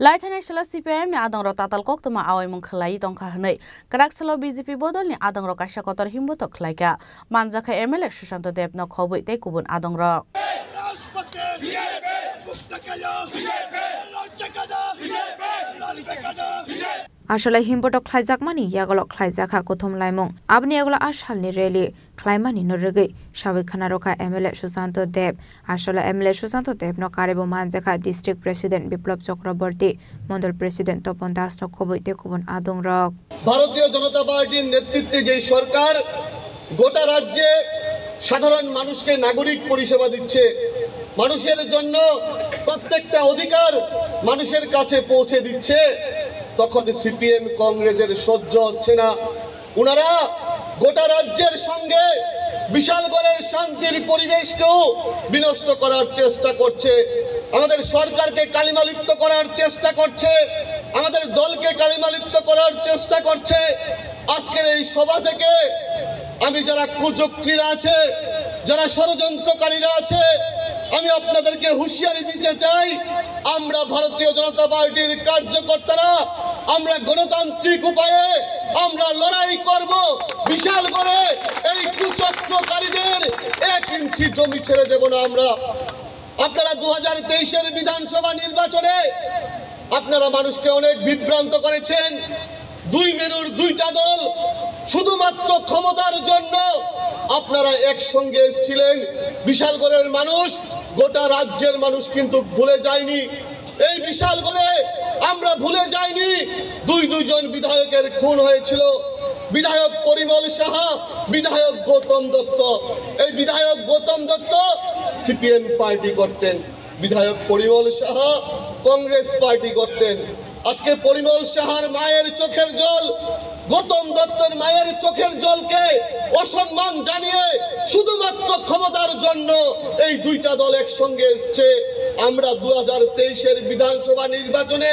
Laithane shala CPM ni adang ro tatal kok tuma awai mung khlai tongkha hnei karak shala BJP bodol ni adang ro kaisa kotor himbo to khlai ka manjakha MLA Susanto Deb no khobui tei kubun adang ro আসলে হিমপটক খাইজাকমানি ইয়াগলক খাইজাখা কোথম লাইমং আপনি এগুলো আশালনি rally খাইমানি নরগৈ সাবেক খানা রখা MLA Sushant দেব আসলে MLA Sushant দেব ন কারেবো মানজাখা district president বিপ্লব Chakraborty Mondal president Tapan Das ন খবইতে কুবন আদং rock ভারতীয় জনতা পার্টির নেতৃত্বে যে সরকার গোটা রাজ্যে সাধারণ মানুষকে নাগরিক পরিষেবা দিচ্ছে মানুষের জন্য প্রত্যেকটা অধিকার মানুষের কাছে পৌঁছে দিচ্ছে তখন সিপিএম কংগ্রেসের সহ্য হচ্ছে না ওনারা গোটা রাজ্যের সঙ্গে বিশালগড়ের শান্তির পরিবেশকেও বিনষ্ট করার চেষ্টা করছে আমাদের সরকারকে কালিমালিপ্ত করার চেষ্টা করছে আমাদের দলকে কালিমালিপ্ত করার চেষ্টা করছে আজকের এই সভা থেকে আমি যারা কুচক্রীরা আছে যারা ষড়যন্ত্রকারীরা আছে আমি আপনাদেরকে হুঁশিয়ারি দিতে চাই আমরা ভারতীয় জনতা পার্টির কার্যকর্তারা আমরা গণতান্ত্রিক উপায়ে আমরা লড়াই করব বিশাল করে এই কুচক্রকারীদের 1 ইঞ্চি জমি ছেড়ে দেব না আমরা আপনারা 2023 এর বিধানসভা নির্বাচনে আপনারা মানুষকে অনেক বিভ্রান্ত করেছেন দুই মেরুর দুইটা দল শুধুমাত্র ক্ষমতার জন্য আপনারা একসঙ্গে এসেছিলেন বিশালগড়ের মানুষ গোটা রাজ্যের মানুষ কিন্তু ভুলে যায়নি এই বিশালগড়ে আমরা ভুলে যাইনি দুইজন বিধায়কের খুন হয়েছিল বিধায়ক পরিমল সাহা বিধায়ক গৌতম দত্ত এই বিধায়ক গৌতম দত্ত সিপিএম পার্টি করতেন বিধায়ক পরিমল সাহা কংগ্রেস পার্টি করতেন আজকে পরিমল সাহার মায়ের চোখের জল গৌতম দত্তের মায়ের চোখের জলকে অসম্মান জানিয়ে শুধুমাত্র ক্ষমতার জন্য এই দুইটা দল একসঙ্গে এসেছে আমরা 2023 এর বিধানসভা নির্বাচনে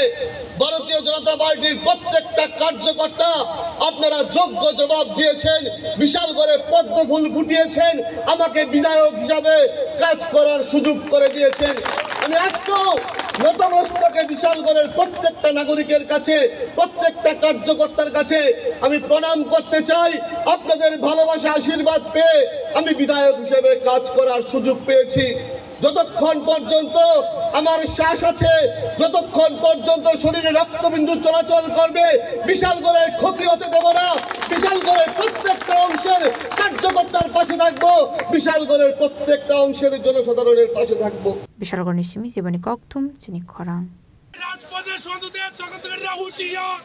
ভারতীয় জনতা পার্টির প্রত্যেকটা কার্যকর্তা আপনারা যোগ্য জবাব দিয়েছেন বিশালগড়ে পদ্ম ফুল ফুটিয়েছেন আমাকে বিধায়ক হিসাবে কাজ করার সুযোগ করে দিয়েছেন আমি আজকেও নতমস্তকে বিশালগড়ের প্রত্যেকটা নাগরিকের কাছে প্রত্যেকটা কার্যকর্তার কাছে আমি প্রণাম করতে চাই আপনাদের ভালোবাসা আশীর্বাদ পেয়ে আমি বিধায়ক হিসেবে কাজ করার সুযোগ পেয়েছি যতক্ষণ পর্যন্ত আমার শ্বাস আছে যতক্ষণ পর্যন্ত শরীরে রক্তবিন্দু চলাচল করবে বিশালগড়ের ক্ষতি হতে দেব না বিশালগড়ের প্রত্যেকটা অংশের কার্যকর্তার পাশে থাকবো বিশালগড়ের প্রত্যেকটা অংশের জনসাধারণের পাশে থাকবো বিশালগড় নিশ্চিমি জীবনী ককথুম চিনি খরাং রাজপথের সন্তদের জগতের হুঁশিয়ার